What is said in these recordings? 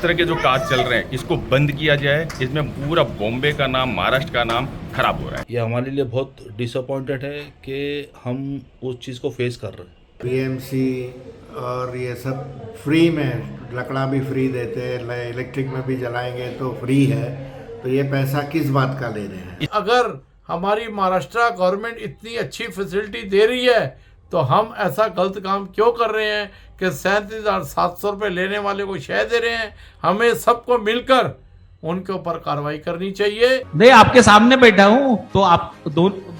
तरह के जो कार्य चल रहे हैं इसको बंद किया जाए। इसमें पूरा बॉम्बे का नाम, महाराष्ट्र का नाम खराब हो रहा है। ये हमारे लिए बहुत डिसअपॉइंटेड है कि हम उस चीज़ को फेस कर रहे हैं। बीएमसी और ये सब फ्री में, लकड़ा भी फ्री देते हैं, इलेक्ट्रिक में भी जलाएंगे तो फ्री है, तो ये पैसा किस बात का ले रहे हैं? अगर हमारी महाराष्ट्र गवर्नमेंट इतनी अच्छी फैसिलिटी दे रही है तो हम ऐसा गलत काम क्यों कर रहे हैं कि 37,700 रुपये लेने वाले को शह दे रहे हैं? हमें सबको मिलकर उनके ऊपर कार्रवाई करनी चाहिए। नहीं, आपके सामने बैठा हूँ तो आप दोनों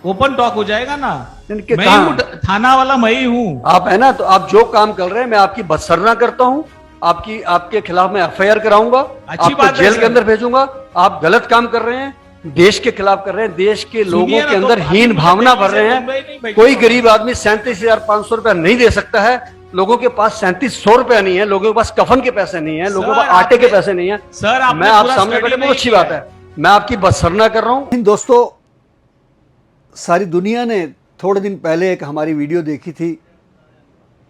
ओपन टॉक हो जाएगा ना। मैं ही हूँ, थाना वाला मैं ही हूँ। आप है ना, तो आप जो काम कर रहे हैं मैं आपकी बदसरना करता हूँ, आपके खिलाफ मैं एफआईआर कराऊंगा, आपको जेल के अंदर भेजूंगा। आप गलत काम कर रहे हैं, देश के खिलाफ कर रहे हैं, देश के लोगों के अंदर हीन भावना भर रहे हैं। कोई गरीब आदमी 37,500 रुपया नहीं दे सकता है। लोगों के पास 3700 रुपया नहीं है, लोगों के पास कफन के पैसे नहीं है, लोगों के पास आटे के पैसे नहीं है। सर, मैं आप सामने बैठे, बहुत अच्छी बात है, मैं आपकी बदसरना कर रहा हूँ। दोस्तों, सारी दुनिया ने थोड़े दिन पहले एक हमारी वीडियो देखी थी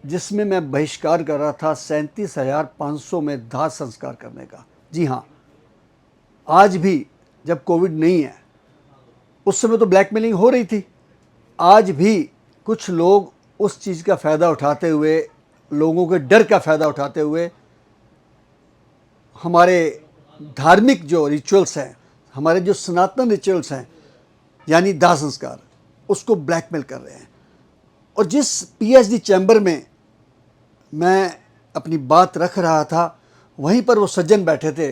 जिसमें मैं बहिष्कार कर रहा था 37,500 में दाह संस्कार करने का। जी हाँ, आज भी जब कोविड नहीं है, उस समय तो ब्लैकमेलिंग हो रही थी, आज भी कुछ लोग उस चीज़ का फ़ायदा उठाते हुए, लोगों के डर का फ़ायदा उठाते हुए हमारे धार्मिक जो रिचुअल्स हैं, हमारे जो सनातन रिचुअल्स हैं, यानी दाह संस्कार, उसको ब्लैकमेल कर रहे हैं। और जिस पीएचडी चैम्बर में मैं अपनी बात रख रहा था, वहीं पर वो सज्जन बैठे थे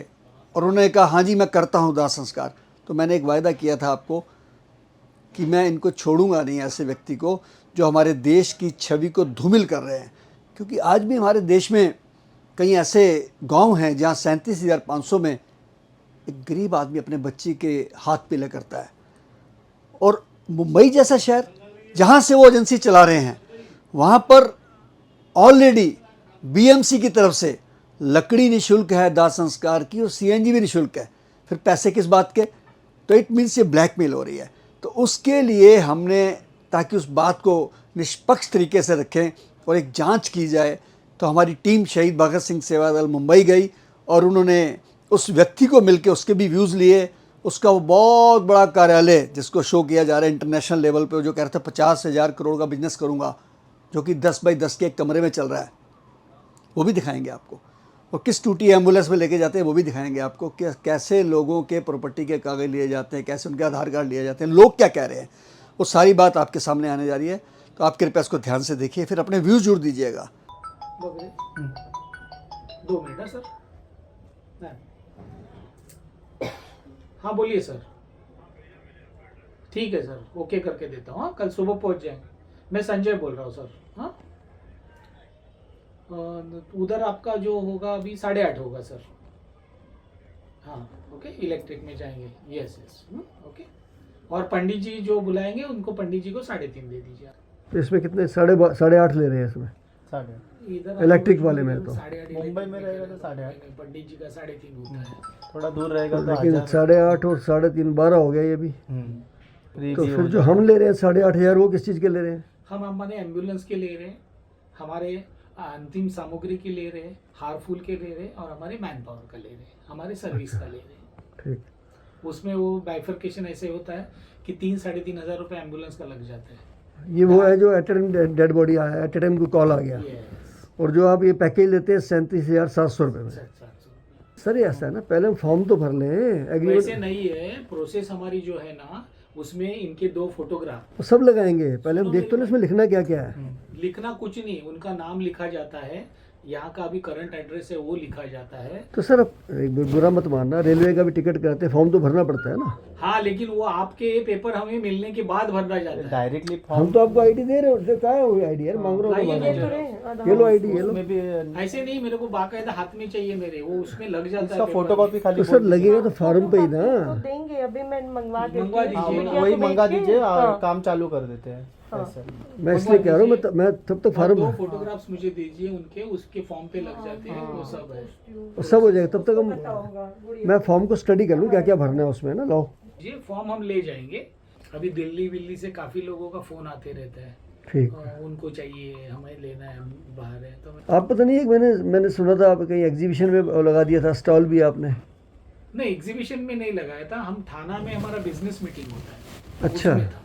और उन्होंने कहा, हाँ जी मैं करता हूँ दाह संस्कार। तो मैंने एक वायदा किया था आपको कि मैं इनको छोड़ूंगा नहीं, ऐसे व्यक्ति को जो हमारे देश की छवि को धूमिल कर रहे हैं। क्योंकि आज भी हमारे देश में कई ऐसे गांव हैं जहाँ 37,500 में एक गरीब आदमी अपने बच्ची के हाथ पीले करता है। और मुंबई जैसा शहर जहाँ से वो एजेंसी चला रहे हैं, वहाँ पर ऑलरेडी बीएमसी की तरफ से लकड़ी निःशुल्क है दाह संस्कार की, और सीएनजी भी निःशुल्क है। फिर पैसे किस बात के? तो इट मीन्स ये ब्लैकमेल हो रही है। तो उसके लिए हमने, ताकि उस बात को निष्पक्ष तरीके से रखें और एक जांच की जाए, तो हमारी टीम शहीद भगत सिंह सेवा दल मुंबई गई और उन्होंने उस व्यक्ति को मिलकर उसके भी व्यूज़ लिए। उसका वो बहुत बड़ा कार्यालय जिसको शो किया जा रहा है इंटरनेशनल लेवल पे, जो कह रहा था 50,000 करोड़ का बिजनेस करूँगा, जो कि 10 बाई 10 के एक कमरे में चल रहा है, वो भी दिखाएंगे आपको। और किस टूटी एम्बुलेंस में लेके जाते हैं वो भी दिखाएंगे आपको, कि कैसे लोगों के प्रॉपर्टी के कागज लिए जाते हैं, कैसे उनके आधार कार्ड लिए जाते हैं, लोग क्या कह रहे हैं, वो सारी बात आपके सामने आने जा रही है। तो आप कृपया इसको ध्यान से देखिए, फिर अपने व्यूज़ जोड़ दीजिएगा। 2 मिनट सर। हाँ बोलिए सर। ठीक है सर, ओके करके देता हूँ। हाँ, कल सुबह पहुँच जाएंगे। मैं संजय बोल रहा हूँ सर। हाँ, उधर आपका जो होगा अभी 8:30 होगा सर। हाँ ओके, इलेक्ट्रिक में जाएंगे। Yes yes, okay. और पंडित जी जो बुलाएंगे उनको पंडित जी को 3:30 दे दीजिए। तो इसमें कितने 8.5 ले रहे हैं इसमें? 8:30 इधर इलेक्ट्रिक वाले में तो 8:30 मुंबई में रहेगा तो 8:30, पंडित जी का 3:30 होता है। थोड़ा दूर रहेगा तो लेकिन 8.5 और 3.5 12 हो गया ये भी। तो फिर जो हम ले रहे हैं 8,500, वो किस चीज़ के ले रहे हैं? हम हमारे एम्बुलेंस के ले रहे हैं, हमारे अंतिम सामग्री के ले रहे हैं, हार फूल के ले रहे हैं, और हमारे मैन पावर का ले रहे हैं, हमारे सर्विस का ले रहे हैं। ठीक। उसमें वो बाइफर्केशन ऐसे होता है कि 3-3.5 हज़ार रुपये एम्बुलेंस का लग जाता है। ये वो है जो एट टाइम डेड बॉडी आया, एट टाइम को कॉल आ गया। और जो आप ये पैकेज लेते हैं 37,700 रुपये में। सर ये ऐसा है ना, पहले हम फॉर्म तो भर लें एग्रीमेंट। वैसे नहीं है, प्रोसेस हमारी जो है ना, उसमें इनके 2 फोटोग्राफ सब लगाएंगे। पहले हम देखते हैं इसमें लिखना क्या क्या है। लिखना कुछ नहीं, उनका नाम लिखा जाता है, यहाँ का अभी करंट एड्रेस है वो लिखा जाता है। तो सर बुरा मत मानना, रेलवे का भी टिकट कराते हैं, फॉर्म तो भरना पड़ता है ना। हाँ, लेकिन वो आपके पेपर हमें मिलने के बाद भरना जाता है डायरेक्टली। हम तो आपको आईडी दे रहे हो, क्या है वो आईडी यार मांग रहा हूँ? ये लो आईडी, ये लो। ऐसे नहीं, मेरे को बाकायदा हाथ में चाहिए मेरे, वो उसमें लग जाता है फोटोकॉपी खाली। तो सर लगेगा तो फॉर्म पे ही ना देंगे। अभी मैं मंगवा वही मंगा दीजिए और काम चालू कर देते हैं। मैं इसलिए कह रहा हूँ, मैं तब तक फॉर्म 2 फोटोग्राफ्स मुझे दीजिए उनके, उसके फॉर्म पे लग जाते हैं, वो सब है, सब हो जाएगा। तब तक हम, मैं फॉर्म को स्टडी कर लूँ क्या क्या भरना है उसमें ना। लो ये फॉर्म हम ले जाएंगे। अभी दिल्ली से काफी लोगों का फोन आते रहता है ठीक। उनको चाहिए, हमें लेना है, हम बाहर है तो आप पता नहीं एक मैंने सुना था आप कहीं एग्जीबिशन में लगा दिया था स्टॉल भी आपने। नहीं, एग्जीबिशन में नहीं लगाया था, हम थाना में हमारा बिजनेस मीटिंग होता है अच्छा। उसमें था।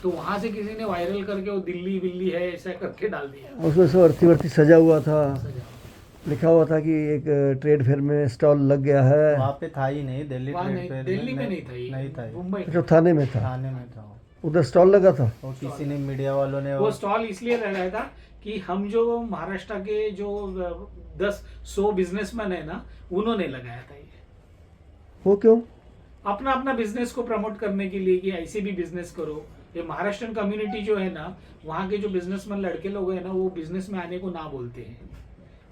तो वहाँ से किसी ने वायरल करके वो दिल्ली बिल्ली है ऐसा करके डाल दिया। उसमें सब अर्थी वर्ती सजा हुआ था, सजा। लिखा हुआ था कि एक ट्रेड फेयर में स्टॉल लग गया है। वहाँ पे था ही नहीं, दिल्ली वहाँ ट्रेड नहीं, फेयर दिल्ली में नहीं था ये, नहीं था ये। मुंबई अच्छा, थाने में था, थाने में था उधर स्टॉल लगा था। वो किसी ने मीडिया वालों ने वो स्टॉल इसलिए लगाया था कि हम जो महाराष्ट्र के जो 10-100 बिजनेसमैन है ना, उन्होंने लगाया था ये, वो क्यों? अपना अपना बिजनेस को प्रमोट करने के लिए कि ऐसे भी बिजनेस करो। ये महाराष्ट्रन कम्युनिटी जो है ना, वहाँ के जो बिजनेसमैन लड़के लोग हैं ना, वो बिजनेस में आने को ना बोलते हैं।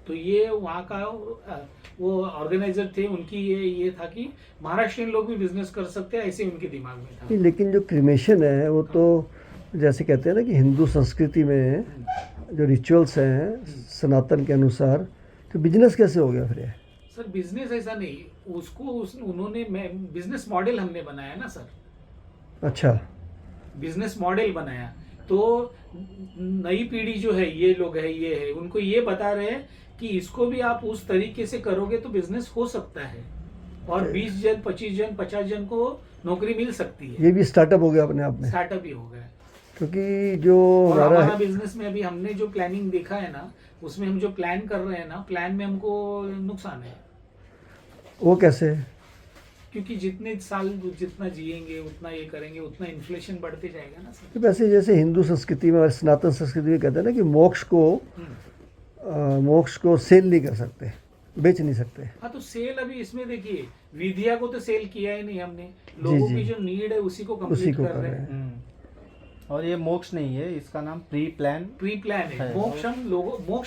तो ये वहाँ का वो ऑर्गेनाइजर थे, उनकी ये था कि महाराष्ट्रियन लोग भी बिजनेस कर सकते हैं, ऐसे उनके दिमाग में था। लेकिन जो क्रिमेशन है वो तो जैसे कहते हैं ना कि हिंदू संस्कृति में जो रिचुअल्स हैं सनातन के अनुसार, तो बिजनेस कैसे हो गया फिर ये? सर बिजनेस ऐसा नहीं, उन्होंने बिजनेस मॉडल हमने बनाया ना सर, अच्छा, बिजनेस मॉडल बनाया। तो नई पीढ़ी जो है, ये लोग है, ये है, उनको ये बता रहे हैं कि इसको भी आप उस तरीके से करोगे तो बिजनेस हो सकता है और 20 जन 25 जन 50 जन को नौकरी मिल सकती है। ये भी स्टार्टअप हो गया अपने आप में, स्टार्टअप ही हो गया। क्योंकि जो और हमारा हमारा बिजनेस में अभी हमने जो प्लानिंग देखा है ना, उसमें हम जो प्लान कर रहे हैं ना, प्लान में हमको नुकसान है। वो कैसे? क्योंकि जितने साल जितना जिएंगे उतना ये करेंगे, उतना इन्फ्लेशन बढ़ते जाएगा ना सर। तो वैसे जैसे हिंदू संस्कृति में और सनातन संस्कृति में कहते हैं ना कि मोक्ष को सेल नहीं कर सकते, बेच नहीं सकते। हाँ, तो सेल अभी इसमें देखिए, विद्या को तो सेल किया ही नहीं हमने, लोगों की जो नीड है उसी को कंप्लीट कर रहे हैं। और ये मोक्ष नहीं है, इसका नाम प्री प्लान है। मोक्ष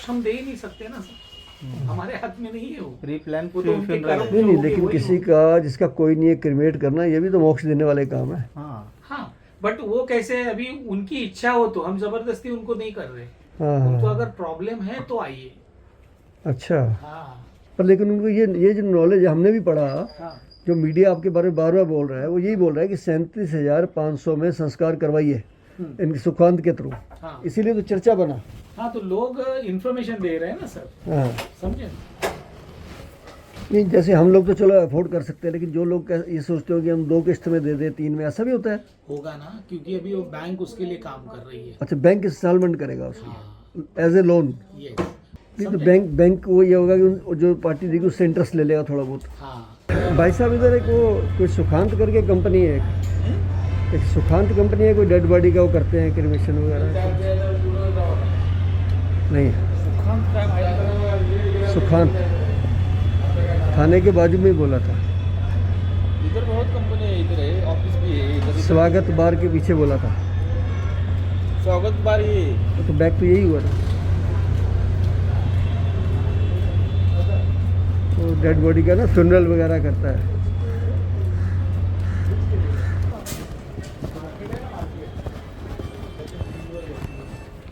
हम दे ही नहीं सकते ना सर, हमारे हाथ में नहीं है वो। प्री प्लान वो तो उनके कर्म जो नहीं, होंगे लेकिन वही किसी होंगे। का जिसका कोई नहीं है क्रिमेट करना, ये भी तो मोक्ष देने वाले काम है। हाँ, बट वो कैसे है, अभी उनकी इच्छा हो तो, हम जबरदस्ती उनको नहीं कर रहे। हाँ, उनको अगर प्रॉब्लम है तो आइए। अच्छा, हाँ पर लेकिन उनको ये जो नॉलेज हमने भी पढ़ा, हाँ जो मीडिया आपके बारे में बार बार बोल रहा है, वो यही बोल रहा है कि 37,500 में संस्कार करवाइए इनके सुखांत के थ्रू, हाँ इसीलिए तो चर्चा बना। हाँ, तो लोग इन्फॉर्मेशन दे रहे हैं ना सर, हाँ, समझे। नहीं, जैसे हम लोग तो चलो अफोर्ड कर सकते हैं, लेकिन जो लोग ये सोचते हो कि हम 2 किस्त में दे दें, 3 में, ऐसा भी होता है। होगा ना, क्योंकि अभी वो बैंक उसके लिए काम कर रही है। अच्छा, बैंक इंस्टॉलमेंट करेगा उसकी एज ए लोन। ये नहीं तो बैंक वो ये होगा कि जो पार्टी देगी उससे इंटरेस्ट ले लेगा थोड़ा बहुत। हाँ, भाई साहब इधर एक वो कोई सुखांत करके कंपनी है, एक सुखांत कंपनी है, कोई डेड बॉडी का वो करते हैं क्रिमेशन वगैरह। नहीं, सुखांत थाने के बाजू में ही बोला था। इधर बहुत कंपनी है, इधर है, ऑफिस भी है इधर। स्वागत बार के पीछे बोला था। स्वागत बार ये तो बैक तो यही हुआ था, तो डेड बॉडी का ना फ्यूनरल वगैरह करता है।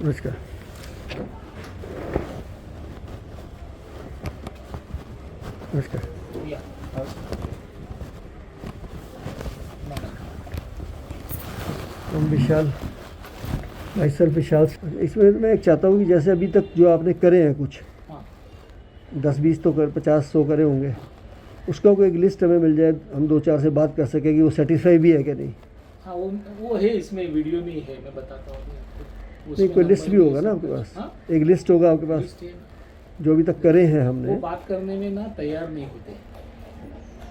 नमस्कार। नमस्कार। हम विशाल, भाई सेल्फ विशाल। इसमें मैं चाहता हूँ कि जैसे अभी तक जो आपने करे हैं कुछ 10-20 तो 50-100 करे होंगे, उसका कोई एक लिस्ट हमें मिल जाए, हम 2-4 से बात कर सकें कि वो सेटिस्फाई भी है कि नहीं। हाँ, वो है, इसमें वीडियो में है, मैं बताता हूँ। नहीं, कोई लिस्ट भी होगा ना आपके पास? हाँ? एक लिस्ट होगा आपके पास जो अभी तक करे हैं हमने। वो बात करने में ना तैयार नहीं होते।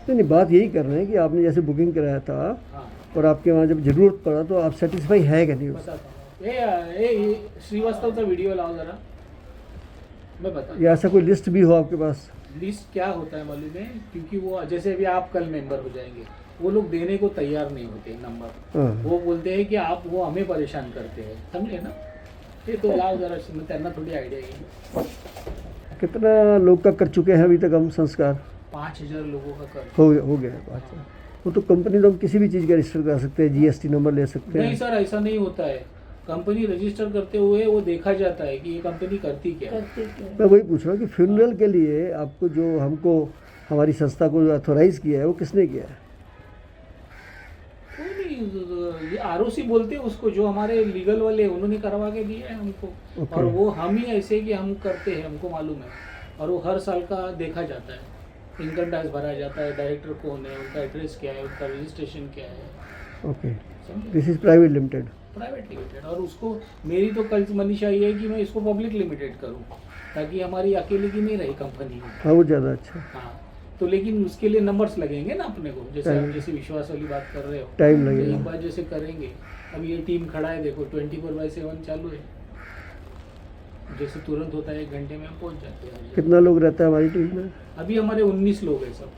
नहीं, बात यही कर रहे हैं कि आपने जैसे बुकिंग कराया था, हाँ, और आपके वहाँ जब ज़रूरत पड़ा तो आप सेटिस्फाई है कि नहीं? बताता हूँ। ये श्रीवास्तव का वीडियो लाओ जरा, मैं बता। या ऐसा कोई लिस्ट भी हो आपके पास? लिस्ट क्या होता है मालूम है, क्योंकि वो जैसे अभी आप कल मेंबर हो जाएंगे, वो लोग देने को तैयार नहीं होते नंबर। हाँ। वो बोलते हैं कि आप वो हमें परेशान करते हैं, समझे ना। ये तो लाओ जरा, त्यांना थोड़ी आइडिया है। कितना लोग का कर चुके हैं अभी तक हम संस्कार? 5,000 लोगों का कर हो गया है 5,000। वो तो कंपनी तो हम किसी भी चीज़ का रजिस्टर करा सकते हैं, जीएसटी नंबर ले सकते हैं। नहीं सर, ऐसा नहीं होता है। कंपनी रजिस्टर करते हुए वो देखा जाता है कि ये कंपनी करती क्या है। मैं वही पूछ रहा हूँ कि फ्यूनरल के लिए आपको जो हमको हमारी संस्था को जो अथोराइज किया है वो किसने किया है? कोई नहीं, नहीं, आरओसी बोलते हैं उसको, जो हमारे लीगल वाले उन्होंने करवा के दिया है हमको। और वो हम ही ऐसे कि हम करते हैं, हमको मालूम है। और वो हर साल का देखा जाता है, इनकम टैक्स भरा जाता है, डायरेक्टर कौन है, उनका एड्रेस क्या है, उनका रजिस्ट्रेशन क्या है। Okay, this is private limited. Private limited. और उसको मेरी तो कल मनीषा ये है कि मैं इसको पब्लिक लिमिटेड करूँ, ताकि हमारी अकेले की नहीं रही कंपनी। हाँ, वो ज़्यादा अच्छा। हाँ, तो लेकिन उसके लिए नंबर्स लगेंगे ना अपने को, जैसे आप जैसे विश्वास वाली बात कर रहे हो, टाइम लगेगा। एक बार जैसे करेंगे, अब ये टीम खड़ा है देखो, 24/7 चालू है, जैसे तुरंत होता है 1 घंटे में हम पहुंच जाते हैं। कितना लोग रहता है हमारी टीम में? अभी हमारे 19 लोग हैं सब,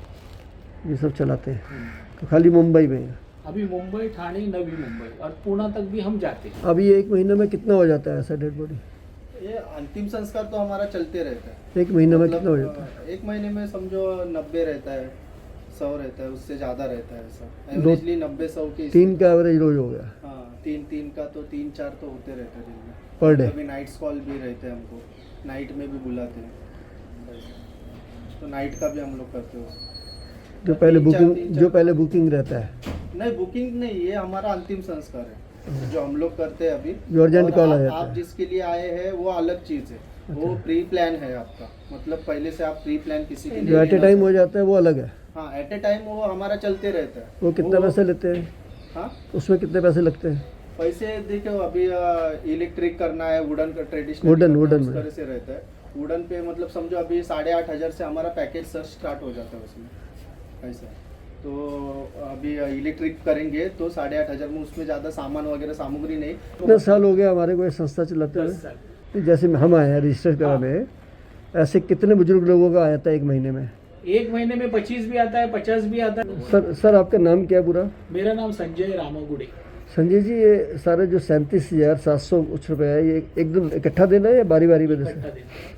ये सब चलाते हैं। तो खाली मुंबई में है? अभी मुंबई, ठाणे, नवी मुंबई और पुणे तक भी हम जाते हैं। अभी 1 महीने में कितना हो जाता है ऐसा डेड बॉडी? ये अंतिम संस्कार तो हमारा चलते रहता है। 1 महीने में मतलब, कितना हो जाता है? 1 महीने में समझो 90 रहता है, 100 रहता है, उससे ज़्यादा रहता है ऐसा। एवरेजली 90-100 के 3 का एवरेज रोज हो गया। हाँ, 3 का तो 3-4 तो होते रहते हैं दिन में पर डे। कभी नाइट्स कॉल भी रहते हैं हमको, नाइट में भी बुलाते हैं, तो नाइट का भी हम लोग करते हैं। जो पहले बुकिंग रहता है? नहीं, बुकिंग नहीं, ये हमारा अंतिम संस्कार है जो हम लोग करते हैं अभी। जो अर्जेंट कॉल आ जाता आप है। जिसके लिए आए हैं वो अलग चीज़ है, वो प्री प्लान है आपका, मतलब पहले से आप प्री प्लान किसी के लिए जो एट ए टाइम हो जाता है वो अलग है। हाँ, एट ए टाइम वो हमारा चलते रहता है। वो कितना पैसे लेते हैं? हाँ, उसमें कितने पैसे लगते हैं? पैसे देखो, अभी इलेक्ट्रिक करना है, वुडन का ट्रेडिशनल वुडन उस तरह से रहता है। वुडन पे मतलब समझो अभी 8,500 से हमारा पैकेज सर स्टार्ट हो जाता है उसमें ऐसा। तो अभी इलेक्ट्रिक करेंगे तो 8,500 में, उसमें ज़्यादा सामान वगैरह सामग्री नहीं। कितने साल हो गया हमारे को ये संस्था चलाते हुए? 10 साल। जैसे हम आए हैं रजिस्टर कराने, ऐसे कितने बुजुर्ग लोगों का आता है 1 महीने में? 1 महीने में 25 भी आता है, 50 भी आता है। सर आपका नाम क्या है पूरा? मेरा नाम संजय रामागुड़े। संजय जी, ये सारे जो 37,700 कुछ रुपये है, ये एकदम इकट्ठा देना है या बारी बारी में इकट्ठा देना? देना।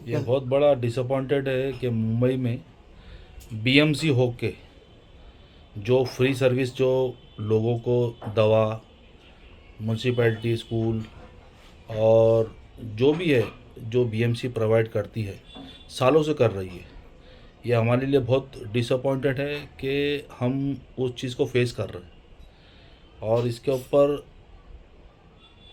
ये बहुत बड़ा डिसअपॉइंटेड है कि मुंबई में बीएमसी होके जो फ्री सर्विस जो लोगों को दवा, म्यूनसिपैलिटी, स्कूल और जो भी है जो बीएमसी प्रोवाइड करती है, सालों से कर रही है। ये हमारे लिए बहुत डिसअपॉइंटेड है कि हम उस चीज़ को फेस कर रहे हैं और इसके ऊपर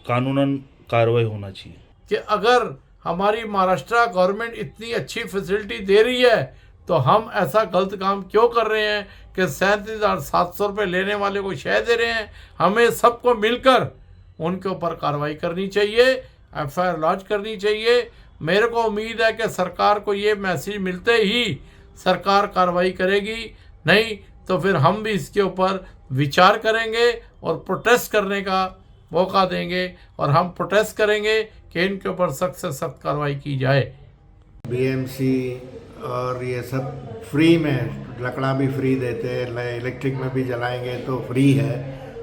कानूनन कार्रवाई होना चाहिए। कि अगर हमारी महाराष्ट्र गवर्नमेंट इतनी अच्छी फैसिलिटी दे रही है तो हम ऐसा गलत काम क्यों कर रहे हैं कि 37,700 रुपये लेने वाले को शह दे रहे हैं। हमें सबको मिलकर उनके ऊपर कार्रवाई करनी चाहिए, एफआईआर लॉन्च करनी चाहिए। मेरे को उम्मीद है कि सरकार को ये मैसेज मिलते ही सरकार कार्रवाई करेगी, नहीं तो फिर हम भी इसके ऊपर विचार करेंगे और प्रोटेस्ट करने का मौका देंगे और हम प्रोटेस्ट करेंगे कि इनके ऊपर सख्त से सख्त कार्रवाई की जाए। बीएमसी और ये सब फ्री में, लकड़ा भी फ्री देते हैं, इलेक्ट्रिक में भी जलाएंगे तो फ्री है,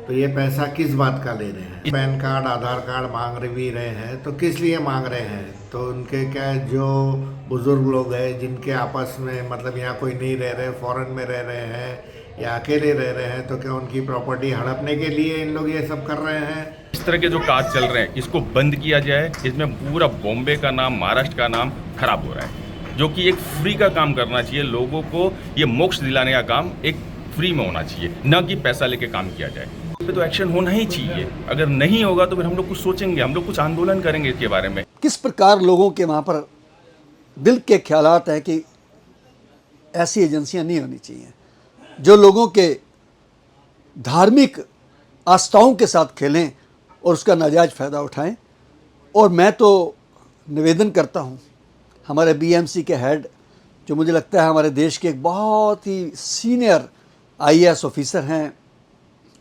तो ये पैसा किस बात का ले रहे हैं? पैन कार्ड, आधार कार्ड मांग भी रहे हैं, तो किस लिए मांग रहे हैं? तो उनके क्या, जो बुज़ुर्ग लोग हैं जिनके आपस में मतलब यहाँ कोई नहीं रह रहे, फॉरेन में रह रहे हैं या अकेले रह रहे हैं, तो क्या उनकी प्रॉपर्टी हड़पने के लिए इन लोग ये सब कर रहे हैं? इस तरह के जो काज चल रहे हैं इसको बंद किया जाए। इसमें पूरा बॉम्बे का नाम, महाराष्ट्र का नाम खराब हो रहा है, जो कि एक फ्री का काम करना चाहिए। लोगों को ये मोक्ष दिलाने का काम एक फ्री में होना चाहिए, न कि पैसा लेके काम किया जाए। पे तो एक्शन होना ही चाहिए। अगर नहीं होगा तो फिर हम लोग कुछ सोचेंगे, हम लोग कुछ आंदोलन करेंगे इसके बारे में। किस प्रकार लोगों के वहाँ पर दिल के ख्यालात है कि ऐसी एजेंसियाँ नहीं होनी चाहिए जो लोगों के धार्मिक आस्थाओं के साथ खेलें और उसका नाजायज़ फ़ायदा उठाएं। और मैं तो निवेदन करता हूं हमारे बीएमसी के हेड, जो मुझे लगता है हमारे देश के एक बहुत ही सीनियर आईएएस ऑफिसर हैं,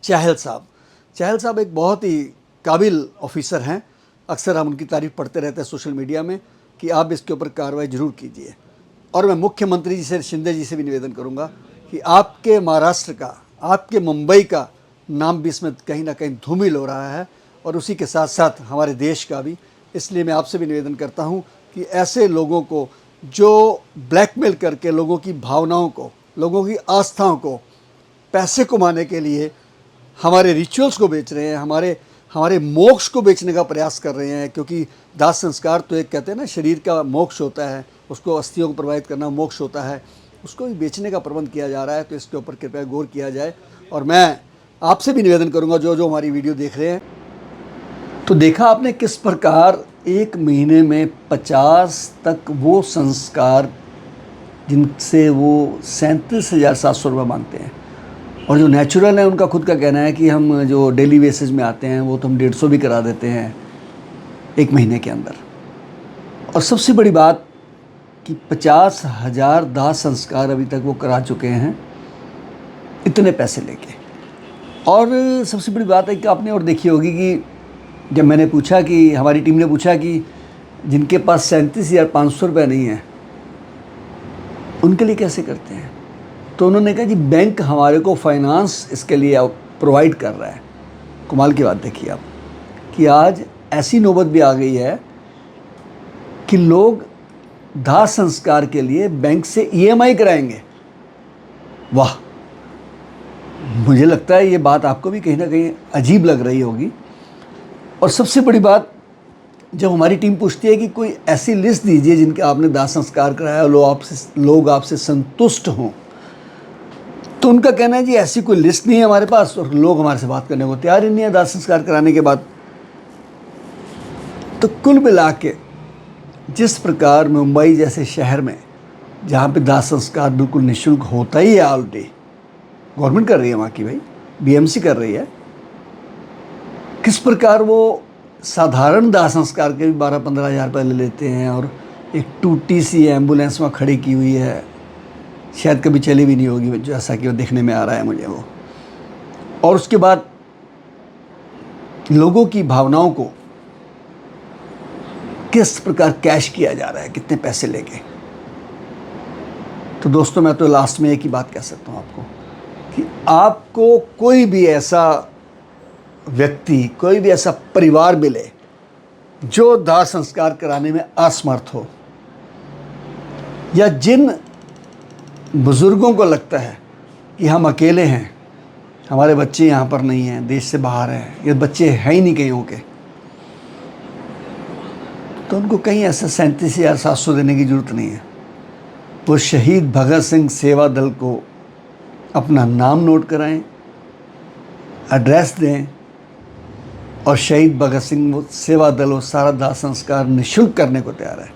चाहल साहब। चाहल साहब एक बहुत ही काबिल ऑफिसर हैं। अक्सर हम उनकी तारीफ़ पढ़ते रहते हैं सोशल मीडिया में कि आप इसके ऊपर कार्रवाई ज़रूर कीजिए। और मैं मुख्यमंत्री जी से, शिंदे जी से भी निवेदन करूंगा कि आपके महाराष्ट्र का, आपके मुंबई का नाम भी इसमें कहीं ना कहीं धूमिल हो रहा है और उसी के साथ साथ हमारे देश का भी। इसलिए मैं आपसे भी निवेदन करता हूं कि ऐसे लोगों को जो ब्लैकमेल करके लोगों की भावनाओं को, लोगों की आस्थाओं को पैसे कमाने के लिए हमारे रिचुअल्स को बेच रहे हैं, हमारे मोक्ष को बेचने का प्रयास कर रहे हैं। क्योंकि दाह संस्कार तो एक कहते हैं ना, शरीर का मोक्ष होता है, उसको अस्थियों को प्रवाहित करना मोक्ष होता है, उसको भी बेचने का प्रबंध किया जा रहा है। तो इसके ऊपर कृपया गौर किया जाए। और मैं आपसे भी निवेदन करूंगा, जो हमारी वीडियो देख रहे हैं, तो देखा आपने किस प्रकार एक महीने में 50 तक वो संस्कार जिनसे वो 37,700 रुपये मांगते हैं। और जो नेचुरल है उनका खुद का कहना है कि हम जो डेली बेसिस में आते हैं वो तो हम 150 भी करा देते हैं एक महीने के अंदर। और सबसे बड़ी बात कि 50,000 दाह संस्कार अभी तक वो करा चुके हैं इतने पैसे लेके। और सबसे बड़ी बात है कि आपने और देखी होगी कि जब मैंने पूछा कि हमारी टीम ने पूछा कि जिनके पास 37,500 रुपये नहीं है उनके लिए कैसे करते हैं, तो उन्होंने कहा जी बैंक हमारे को फाइनेंस इसके लिए प्रोवाइड कर रहा है। कमाल की बात देखिए आप कि आज ऐसी नौबत भी आ गई है कि लोग दाह संस्कार के लिए बैंक से EMI कराएंगे। वाह, मुझे लगता है ये बात आपको भी कहीं ना कहीं अजीब लग रही होगी। और सबसे बड़ी बात, जब हमारी टीम पूछती है कि कोई ऐसी लिस्ट दीजिए जिनके आपने दाह संस्कार कराया और लोग आपसे संतुष्ट हों, तो उनका कहना है जी ऐसी कोई लिस्ट नहीं है हमारे पास और लोग हमारे से बात करने को तैयार ही नहीं है दाह संस्कार कराने के बाद। तो कुल मिला के जिस प्रकार मुंबई जैसे शहर में, जहाँ पे दाह संस्कार बिल्कुल निःशुल्क होता ही है, ऑलरेडी गवर्नमेंट कर रही है वहाँ की, भाई BMC कर रही है, किस प्रकार वो साधारण दाह संस्कार के भी 12-15 हज़ार रुपये ले लेते हैं। और एक टूटी सी एम्बुलेंस वहाँ खड़ी की हुई है, शायद कभी चली भी नहीं होगी, जैसा कि वो देखने में आ रहा है मुझे वो। और उसके बाद लोगों की भावनाओं को किस प्रकार कैश किया जा रहा है, कितने पैसे लेके। तो दोस्तों मैं तो लास्ट में एक ही बात कह सकता हूँ आपको कि आपको कोई भी ऐसा व्यक्ति, कोई भी ऐसा परिवार मिले जो दाह संस्कार कराने में असमर्थ हो, या जिन बुज़ुर्गों को लगता है कि हम अकेले हैं, हमारे बच्चे यहाँ पर नहीं हैं, देश से बाहर हैं, ये बच्चे हैं ही नहीं कहीं के, तो उनको कहीं ऐसा 37,700 देने की ज़रूरत नहीं है। वो शहीद भगत सिंह सेवा दल को अपना नाम नोट कराएं, एड्रेस दें, और शहीद भगत सिंह सेवा दल वो सारा दाह संस्कार निःशुल्क करने को तैयार है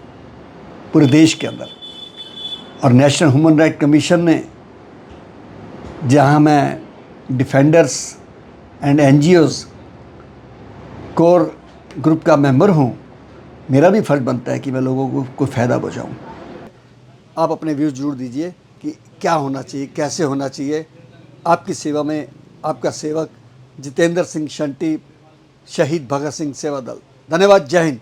पूरे देश के अंदर। और नेशनल ह्यूमन राइट कमीशन ने, जहां मैं defenders and NGOs core group का मेंबर हूं, मेरा भी फ़र्ज़ बनता है कि मैं लोगों को कोई फ़ायदा पहुंचाऊं। आप अपने व्यूज़ जरूर दीजिए कि क्या होना चाहिए, कैसे होना चाहिए। आपकी सेवा में आपका सेवक जितेंद्र सिंह शंटी, शहीद भगत सिंह सेवा दल। धन्यवाद। जय हिंद।